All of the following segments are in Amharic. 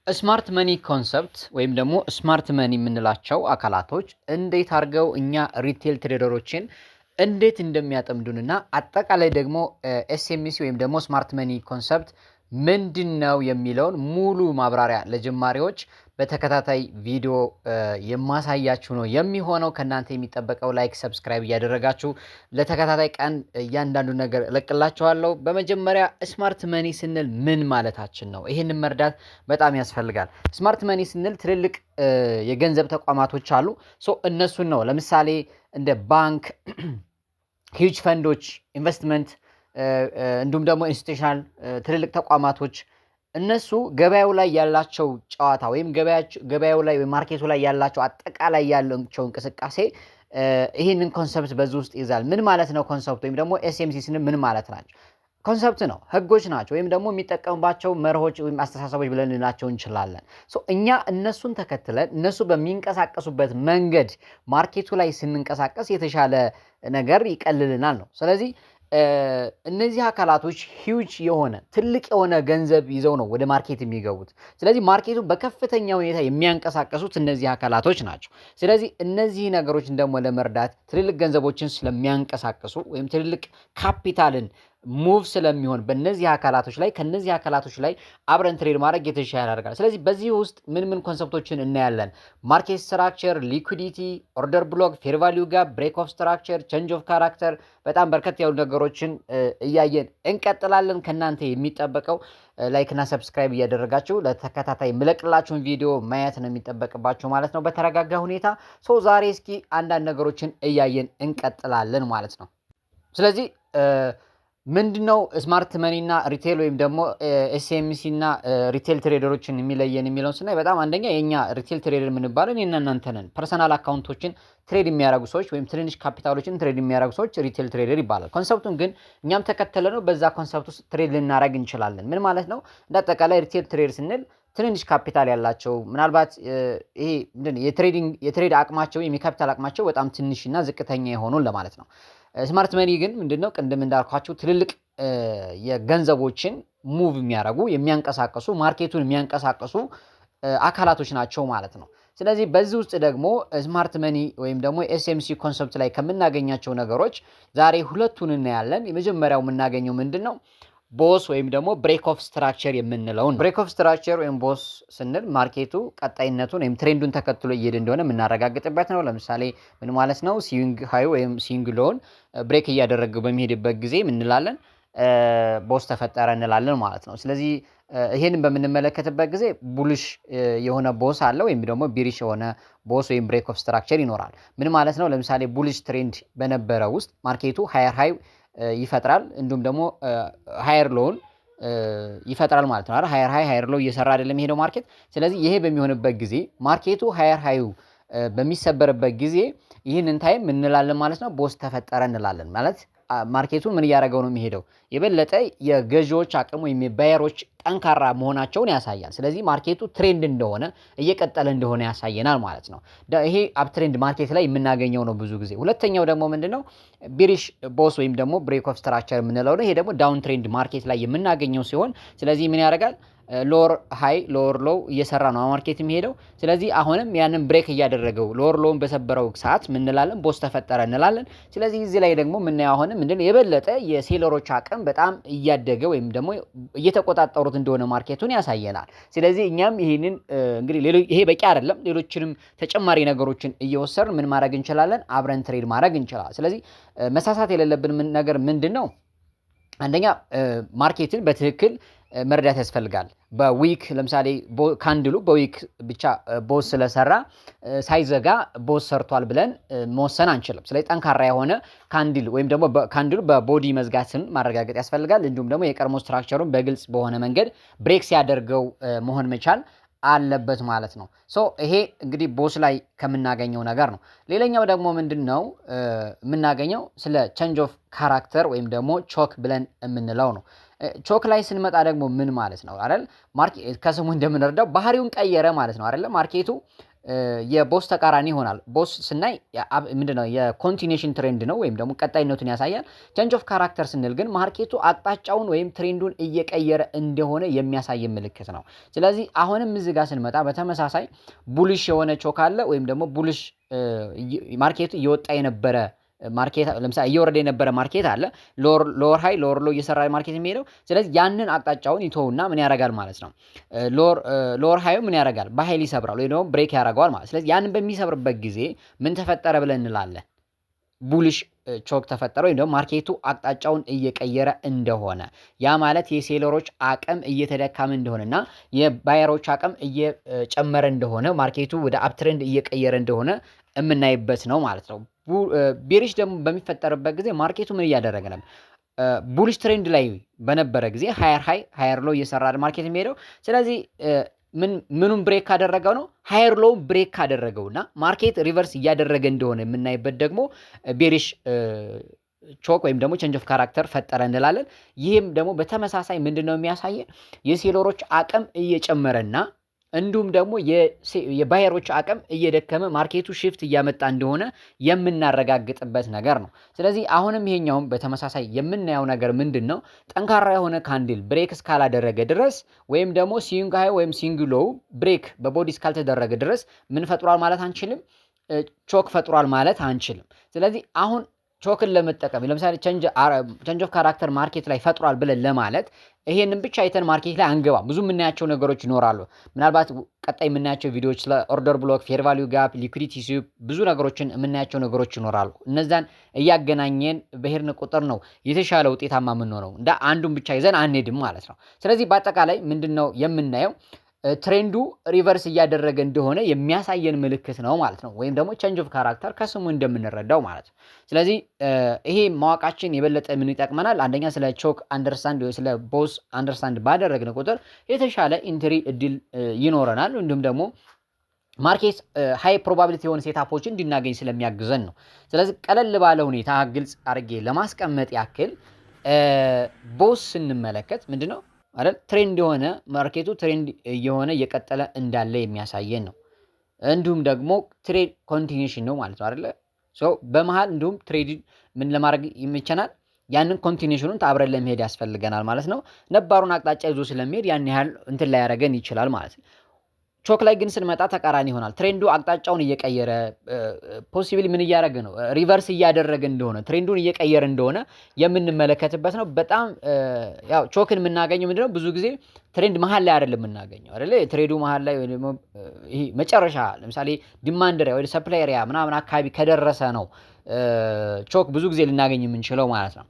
ስማርት መኒ ኮንሰፕት ወይም ደግሞ ስማርት መኒ የምንላቸው አካላቶች እንዴት አድርገው እኛ ሪቴል ትሬደሮችን እንዴት እንደሚያጠምዱንና አጠቃላይ ደግሞ ኤስኤምሲ ወይም ደግሞ ስማርት መኒ ኮንሰፕት ምንድነው የሚለውን ሙሉ ማብራሪያ ለጀማሪዎች በተከታታይ ቪዲዮ የማሳያችሁ ነው የሚሆነው። ከናንተ የሚጠበቀው ላይክ ሰብስክራይብ እያደረጋችሁ ለተከታታይ ቀን እያንዳንዱ ነገር እለቅላችኋለሁ። በመጀመሪያ ስማርት መኒ ስንል ምን ማለታችን ነው? ይሄንን መርዳት በጣም ያስፈልጋል። ስማርት መኒ ስንል ትልልቅ የገንዘብ ተቋማቶች አሉ። እነሱን ነው ለምሳሌ እንደ ባንክ ሂውጅ ፈንዶች ኢንቨስትመንት እንዲሁም ደግሞ ኢንስቲትዩሽናል ትልልቅ ተቋማቶች እነሱ ገበያው ላይ ያላቸው ጨዋታ ወይም ገበያው ላይ ወይ ማርኬቱ ላይ ያላቸው አጠቃላይ ያላቸው እንቅስቃሴ ይሄንን ኮንሰፕት በዚህ ውስጥ ይዛል። ምን ማለት ነው ኮንሰፕት ወይም ደግሞ ኤስኤምሲ ስንል ምን ማለት ናቸው? ኮንሰፕት ነው፣ ህጎች ናቸው፣ ወይም ደግሞ የሚጠቀሙባቸው መርሆች ወይም አስተሳሰቦች ብለን ልንላቸው እንችላለን። እኛ እነሱን ተከትለን እነሱ በሚንቀሳቀሱበት መንገድ ማርኬቱ ላይ ስንንቀሳቀስ የተሻለ ነገር ይቀልልናል ነው። ስለዚህ እነዚህ አካላቶች ሂውጅ የሆነ ትልቅ የሆነ ገንዘብ ይዘው ነው ወደ ማርኬት የሚገቡት። ስለዚህ ማርኬቱን በከፍተኛ ሁኔታ የሚያንቀሳቀሱት እነዚህ አካላቶች ናቸው። ስለዚህ እነዚህ ነገሮችን ደግሞ ለመርዳት ትልልቅ ገንዘቦችን ስለሚያንቀሳቅሱ ወይም ትልልቅ ካፒታልን ሙቭ ስለሚሆን በእነዚህ አካላቶች ላይ ከነዚህ አካላቶች ላይ አብረን ትሬድ ማድረግ የተሻለ ያደርጋል። ስለዚህ በዚህ ውስጥ ምን ኮንሰፕቶችን እናያለን? ማርኬት ስትራክቸር፣ ሊኩዊዲቲ፣ ኦርደር ብሎክ፣ ፌር ቫልዩ ጋፕ፣ ብሬክ ኦፍ ስትራክቸር፣ ቼንጅ ኦፍ ካራክተር፣ በጣም በርከት ያሉ ነገሮችን እያየን እንቀጥላለን። ከናንተ የሚጠበቀው ላይክ እና ሰብስክራይብ እያደረጋችሁ ለተከታታይ የምለቅላችሁን ቪዲዮ ማየት ነው የሚጠበቅባችሁ ማለት ነው በተረጋጋ ሁኔታ። ዛሬ እስኪ አንዳንድ ነገሮችን እያየን እንቀጥላለን ማለት ነው። ስለዚህ ምንድነው ስማርት መኒ እና ሪቴል ወይም ደግሞ ኤስኤምሲ እና ሪቴል ትሬደሮችን የሚለየን የሚለውን ስናይ በጣም አንደኛ የኛ ሪቴል ትሬደር የምንባለው እኔና እናንተ ነን። ፐርሰናል አካውንቶችን ትሬድ የሚያደርጉ ሰዎች ወይም ትንንሽ ካፒታሎችን ትሬድ የሚያደርጉ ሰዎች ሪቴል ትሬደር ይባላል። ኮንሰፕቱን ግን እኛም ተከተለ ነው በዛ ኮንሰፕት ውስጥ ትሬድ ልናደርግ እንችላለን። ምን ማለት ነው? እንደ አጠቃላይ ሪቴል ትሬድ ስንል ትንንሽ ካፒታል ያላቸው ምናልባት ይሄ የትሬድ አቅማቸው የካፒታል አቅማቸው በጣም ትንሽና ዝቅተኛ የሆኑን ለማለት ነው። ስማርት መኒ ግን ምንድነው? ቅድም እንዳልኳችሁ ትልልቅ የገንዘቦችን ሙቭ የሚያደርጉ የሚያንቀሳቅሱ ማርኬቱን የሚያንቀሳቅሱ አካላቶች ናቸው ማለት ነው። ስለዚህ በዚህ ውስጥ ደግሞ ስማርት መኒ ወይም ደግሞ ኤስኤምሲ ኮንሰፕት ላይ ከምናገኛቸው ነገሮች ዛሬ ሁለቱን እናያለን። የመጀመሪያው የምናገኘው ምንድነው? ቦስ ወይም ደግሞ ብሬክ ኦፍ ስትራክቸር የምንለው ነው። ብሬክ ኦፍ ስትራክቸር ወይም ቦስ ስንል ማርኬቱ ቀጣይነቱን ወይም ትሬንዱን ተከትሎ እየሄደ እንደሆነ የምናረጋግጥበት ነው። ለምሳሌ ምን ማለት ነው? ስዊንግ ሃይ ወይም ስዊንግ ሎውን ብሬክ እያደረገ በሚሄድበት ጊዜ ምን እንላለን? ቦስ ተፈጠረ እንላለን ማለት ነው። ስለዚህ ይሄንን በምንመለከትበት ጊዜ ቡሊሽ የሆነ ቦስ አለ ወይም ደግሞ ቢሪሽ የሆነ ቦስ ወይም ብሬክ ኦፍ ስትራክቸር ይኖራል። ምን ማለት ነው? ለምሳሌ ቡሊሽ ትሬንድ በነበረ ውስጥ ማርኬቱ ሃየር ሃይ ይፈጥራል እንዲሁም ደግሞ ሃየር ሎውን ይፈጥራል ማለት ነው አይደል? ሃየር ሃይ ሃየር ሎው እየሰራ አይደለም የሚሄደው ማርኬት። ስለዚህ ይሄ በሚሆንበት ጊዜ ማርኬቱ ሃየር ሃዩ በሚሰበርበት ጊዜ ይህንን ታይም እንላለን ማለት ነው ቦስ ተፈጠረ እንላለን ማለት ማርኬቱን ምን እያደረገው ነው የሚሄደው? የበለጠ የገዢዎች አቅም ወይም የባየሮች ጠንካራ መሆናቸውን ያሳያል። ስለዚህ ማርኬቱ ትሬንድ እንደሆነ እየቀጠለ እንደሆነ ያሳየናል ማለት ነው። ይሄ አፕ ትሬንድ ማርኬት ላይ የምናገኘው ነው ብዙ ጊዜ። ሁለተኛው ደግሞ ምንድነው? ቢሪሽ ቦስ ወይም ደግሞ ብሬክ ኦፍ ስትራክቸር የምንለው ነው። ይሄ ደግሞ ዳውን ትሬንድ ማርኬት ላይ የምናገኘው ሲሆን ስለዚህ ምን ያደርጋል? ሎወር ሃይ ሎወር ሎው እየሰራ ነው ማርኬት የሚሄደው። ስለዚህ አሁንም ያንን ብሬክ እያደረገው ሎወር ሎውን በሰበረው ሰዓት ምን እንላለን? ቦስ ተፈጠረ እንላለን። ስለዚህ እዚህ ላይ ደግሞ ምናየው አሁንም ምንድነው የበለጠ የሴለሮች አቅም በጣም እያደገ ወይም ደግሞ እየተቆጣጠሩት እንደሆነ ማርኬቱን ያሳየናል። ስለዚህ እኛም ይሄንን እንግዲህ ይሄ በቂ አይደለም፣ ሌሎችንም ተጨማሪ ነገሮችን እየወሰድን ምን ማድረግ እንችላለን? አብረን ትሬድ ማድረግ እንችላለን። ስለዚህ መሳሳት የሌለብን ነገር ምንድነው? አንደኛ ማርኬትን በትክክል መረዳት ያስፈልጋል። በዊክ ለምሳሌ ካንድሉ በዊክ ብቻ ቦስ ስለሰራ ሳይዘጋ ቦስ ሰርቷል ብለን መወሰን አንችልም። ስለዚህ ጠንካራ የሆነ ካንድል ወይም ደግሞ ካንድሉ በቦዲ መዝጋትን ማረጋገጥ ያስፈልጋል። እንዲሁም ደግሞ የቀድሞ ስትራክቸሩን በግልጽ በሆነ መንገድ ብሬክ ሲያደርገው መሆን መቻል አለበት ማለት ነው። ይሄ እንግዲህ ቦስ ላይ ከምናገኘው ነገር ነው። ሌላኛው ደግሞ ምንድነው የምናገኘው? ስለ ቼንጅ ኦፍ ካራክተር ወይም ደግሞ ቾክ ብለን የምንለው ነው። ቾክ ላይ ስንመጣ ደግሞ ምን ማለት ነው አይደል? ማርኬት ከስሙ እንደምንረዳው ባህሪውን ቀየረ ማለት ነው አይደል? ማርኬቱ የቦስ ተቃራኒ ይሆናል። ቦስ ስናይ ምንድነው የኮንቲኒዩሽን ትሬንድ ነው ወይም ደግሞ ቀጣይነቱን ያሳያል። ቼንጅ ኦፍ ካራክተር ስንል ግን ማርኬቱ አቅጣጫውን ወይም ትሬንዱን እየቀየረ እንደሆነ የሚያሳይ ምልክት ነው። ስለዚህ አሁንም እዚህ ጋር ስንመጣ በተመሳሳይ ቡሊሽ የሆነ ቾክ አለ ወይም ደግሞ ቡሊሽ ማርኬቱ እየወጣ የነበረ ማርኬት ለምሳሌ እየወረደ የነበረ ማርኬት አለ። ሎወር ሃይ ሎወር ሎ እየሰራ ማርኬት የሚሄደው ስለዚህ ያንን አቅጣጫውን ይተውና ምን ያደርጋል ማለት ነው። ሎወር ሃዩ ምን ያደርጋል በኃይል ይሰብራል ወይ ደግሞ ብሬክ ያደርገዋል ማለት። ስለዚህ ያንን በሚሰብርበት ጊዜ ምን ተፈጠረ ብለን እንላለን? ቡሊሽ ቾክ ተፈጠረ ወይም ደግሞ ማርኬቱ አቅጣጫውን እየቀየረ እንደሆነ ያ ማለት የሴለሮች አቅም እየተደካመ እንደሆነና የባየሮች አቅም እየጨመረ እንደሆነ ማርኬቱ ወደ አፕትሬንድ እየቀየረ እንደሆነ የምናይበት ነው ማለት ነው። ቤሪሽ ደግሞ በሚፈጠርበት ጊዜ ማርኬቱ ምን እያደረገ ነበር? ቡሊሽ ትሬንድ ላይ በነበረ ጊዜ ሃየር ሎ እየሰራ ማርኬት የሚሄደው ስለዚህ ምኑን ብሬክ ካደረገው ነው ሃየር ሎው ብሬክ ካደረገውና ማርኬት ሪቨርስ እያደረገ እንደሆነ የምናይበት ደግሞ ቤሪሽ ቾክ ወይም ደግሞ ቼንጅ ኦፍ ካራክተር ፈጠረ እንላለን። ይህም ደግሞ በተመሳሳይ ምንድነው የሚያሳየን የሴለሮች አቅም እየጨመረና እንዲሁም ደግሞ የባየሮች አቅም እየደከመ ማርኬቱ ሽፍት እያመጣ እንደሆነ የምናረጋግጥበት ነገር ነው። ስለዚህ አሁንም ይሄኛውም በተመሳሳይ የምናየው ነገር ምንድነው? ጠንካራ የሆነ ካንድል ብሬክ እስካላደረገ ድረስ ወይም ደግሞ ሲንግ ሃይ ወይም ሲንግ ሎው ብሬክ በቦዲ እስካልተደረገ ድረስ ምን ፈጥሯል ማለት አንችልም፣ ቾክ ፈጥሯል ማለት አንችልም። ስለዚህ አሁን ቾክን ለመጠቀም ለምሳሌ ቼንጅ ኦፍ ካራክተር ማርኬት ላይ ፈጥሯል ብለን ለማለት ይሄንን ብቻ አይተን ማርኬት ላይ አንገባ። ብዙ የምናያቸው ነገሮች ይኖራሉ። ምናልባት ቀጣይ የምናያቸው ቪዲዮዎች ስለ ኦርደር ብሎክ፣ ፌር ቫልዩ ጋፕ፣ ሊኩዊዲቲ ስዊፕ ብዙ ነገሮችን የምናያቸው ነገሮች ይኖራሉ። እነዛን እያገናኘን በሄድን ቁጥር ነው የተሻለ ውጤታማ የምንሆነው። እንደ አንዱን ብቻ ይዘን አንሄድም ማለት ነው። ስለዚህ በአጠቃላይ ምንድነው የምናየው ትሬንዱ ሪቨርስ እያደረገ እንደሆነ የሚያሳየን ምልክት ነው ማለት ነው። ወይም ደግሞ ቼንጅ ኦፍ ካራክተር ከስሙ እንደምንረዳው ማለት ነው። ስለዚህ ይሄ ማወቃችን የበለጠ ምን ይጠቅመናል? አንደኛ ስለ ቾክ አንደርስታንድ ወይ ስለ ቦስ አንደርስታንድ ባደረግን ቁጥር የተሻለ ኢንትሪ እድል ይኖረናል። እንዲሁም ደግሞ ማርኬት ሃይ ፕሮባቢሊቲ የሆነ ሴታፖችን እንድናገኝ ስለሚያግዘን ነው። ስለዚህ ቀለል ባለ ሁኔታ ግልጽ አድርጌ ለማስቀመጥ ያክል ቦስ ስንመለከት ምንድነው አይደል ትሬንድ የሆነ ማርኬቱ ትሬንድ የሆነ እየቀጠለ እንዳለ የሚያሳየን ነው። እንዲሁም ደግሞ ትሬድ ኮንቲኒዩሽን ነው ማለት ነው አይደል? በመሃል እንዲሁም ትሬድ ምን ለማድረግ ይመቸናል? ያንን ኮንቲኒዩሽኑን አብረን ለመሄድ ያስፈልገናል ማለት ነው። ነባሩን አቅጣጫ ይዞ ስለሚሄድ ያን ያህል እንትን ላይ ያደርገን ይችላል ማለት ነው። ቾክ ላይ ግን ስንመጣ ተቃራኒ ይሆናል። ትሬንዱ አቅጣጫውን እየቀየረ ፖሲብሊ ምን እያደረገ ነው? ሪቨርስ እያደረገ እንደሆነ ትሬንዱን እየቀየረ እንደሆነ የምንመለከትበት ነው። በጣም ያው ቾክን የምናገኘው ምንድነው ብዙ ጊዜ ትሬንድ መሃል ላይ አይደለም የምናገኘው አይደለ? ትሬዱ መሃል ላይ ወይ ደግሞ ይሄ መጨረሻ ለምሳሌ ዲማንድ ኤሪያ ወይ ሰፕላይ ኤሪያ ምናምን አካባቢ ከደረሰ ነው ቾክ ብዙ ጊዜ ልናገኝ የምንችለው ማለት ነው።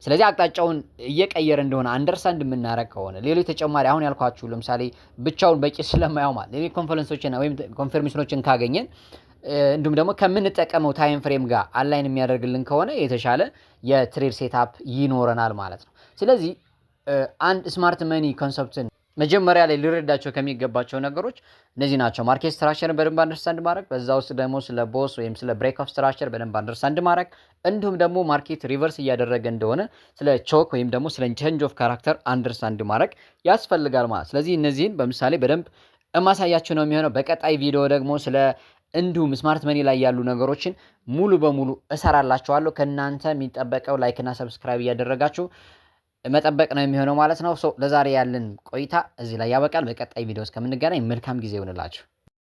ስለዚህ አቅጣጫውን እየቀየረ እንደሆነ አንደርስታንድ የምናረግ ከሆነ ሌሎች ተጨማሪ አሁን ያልኳችሁ ለምሳሌ ብቻውን በቂ ስለማያው ማለት ሌሎች ኮንፈረንሶችን ወይም ኮንፈርሜሽኖችን ካገኘን እንዲሁም ደግሞ ከምንጠቀመው ታይም ፍሬም ጋር አላይን የሚያደርግልን ከሆነ የተሻለ የትሬድ ሴትአፕ ይኖረናል ማለት ነው። ስለዚህ አንድ ስማርት መኒ ኮንሰፕትን መጀመሪያ ላይ ሊረዳቸው ከሚገባቸው ነገሮች እነዚህ ናቸው። ማርኬት ስትራክቸርን በደንብ አንደርስታንድ ማድረግ፣ በዛ ውስጥ ደግሞ ስለ ቦስ ወይም ስለ ብሬክ ኦፍ ስትራክቸር በደንብ አንደርስታንድ ማድረግ፣ እንዲሁም ደግሞ ማርኬት ሪቨርስ እያደረገ እንደሆነ ስለ ቾክ ወይም ደግሞ ስለ ቼንጅ ኦፍ ካራክተር አንደርስታንድ ማድረግ ያስፈልጋል ማለት። ስለዚህ እነዚህን በምሳሌ በደንብ እማሳያችሁ ነው የሚሆነው። በቀጣይ ቪዲዮ ደግሞ ስለ እንዲሁም ስማርት መኒ ላይ ያሉ ነገሮችን ሙሉ በሙሉ እሰራላችኋለሁ። ከእናንተ የሚጠበቀው ላይክ እና ሰብስክራይብ እያደረጋችሁ መጠበቅ ነው የሚሆነው ማለት ነው። ለዛሬ ያለን ቆይታ እዚህ ላይ ያበቃል። በቀጣይ ቪዲዮ እስከምንገናኝ መልካም ጊዜ ይሁንላችሁ።